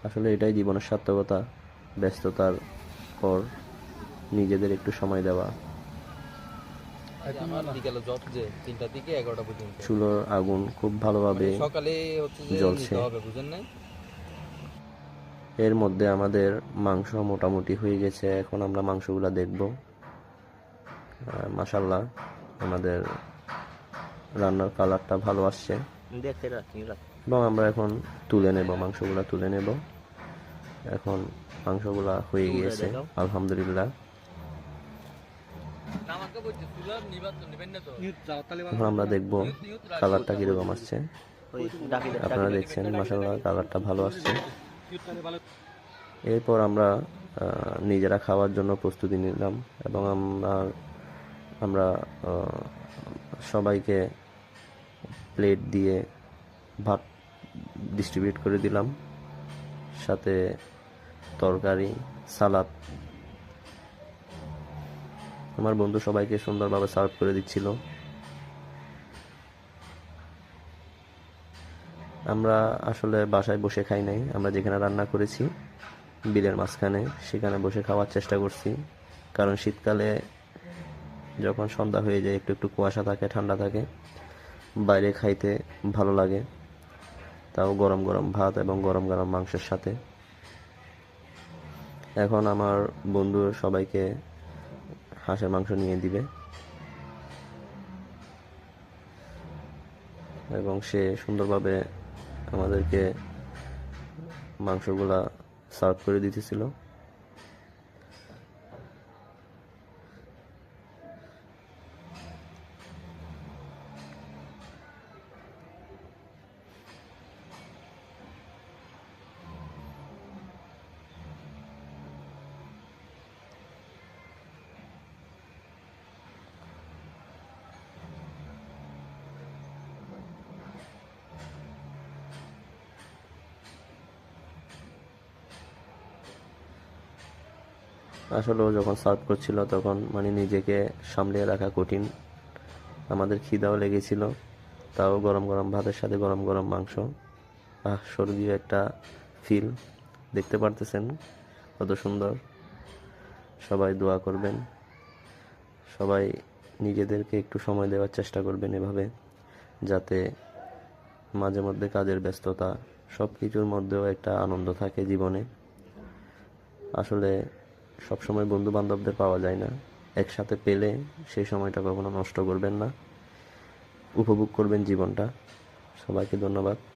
আসলে এটাই জীবনের সার্থকতা, ব্যস্ততার পর নিজেদের একটু সময় দেওয়া। আমার বিকালে জব যে 3টা থেকে 11টা পর্যন্ত, চুলোর আগুন খুব ভালোভাবে মানে সকালে হচ্ছে যে জ্বলছে। নিতে হবে, বুঝেন নাই? এর মধ্যে আমাদের মাংস মোটামুটি হয়ে গেছে। এখন আমরা মাংসগুলা দেখব। মাশাল্লাহ, আমাদের রান্নার কালারটা ভালো আসছে এবং আমরা এখন তুলে নেব, মাংসগুলা তুলে নেব। এখন মাংসগুলা হয়ে গিয়েছে আলহামদুলিল্লাহ। এখন আমরা দেখব কালারটা কিরকম আসছে। আপনারা দেখছেন মাশাল্লাহ কালারটা ভালো আসছে। এরপর আমরা নিজেরা খাওয়ার জন্য প্রস্তুতি নিলাম এবং আমরা সবাইকে প্লেট দিয়ে ভাত ডিস্ট্রিবিউট করে দিলাম, সাথে তরকারি, সালাদ। আমার বন্ধু সবাইকে সুন্দরভাবে সার্ভ করে দিচ্ছিল। আমরা আসলে বাসায় বসে খাই নাই, আমরা যেখানে রান্না করেছি বিলের মাঝখানে, সেখানে বসে খাওয়ার চেষ্টা করছি। কারণ শীতকালে যখন সন্ধ্যা হয়ে যায় একটু একটু কুয়াশা থাকে, ঠান্ডা থাকে, বাইরে খাইতে ভালো লাগে, তাও গরম গরম ভাত এবং গরম গরম মাংসের সাথে। এখন আমার বন্ধু সবাইকে হাঁসের মাংস নিয়ে দিবে এবং সে সুন্দরভাবে আমাদেরকে মাংসগুলা সার্ভ করে দিতেছিল। আসলে ও যখন সার্ভ করছিল তখন মানে নিজেকে সামলিয়ে রাখা কঠিন। আমাদের খিদাও লেগেছিল, তাও গরম গরম ভাতের সাথে গরম গরম মাংস, স্বর্গীয় একটা ফিল। দেখতে পারতেছেন কত সুন্দর। সবাই দোয়া করবেন, সবাই নিজেদেরকে একটু সময় দেওয়ার চেষ্টা করবেন এভাবে, যাতে মাঝে মধ্যে কাজের ব্যস্ততা সব কিছুর মধ্যেও একটা আনন্দ থাকে জীবনে। আসলে সবসময় বন্ধু বান্ধবদের পাওয়া যায় না, একসাথে পেলে সেই সময়টা কখনো নষ্ট করবেন না, উপভোগ করবেন জীবনটা। সবাইকে ধন্যবাদ।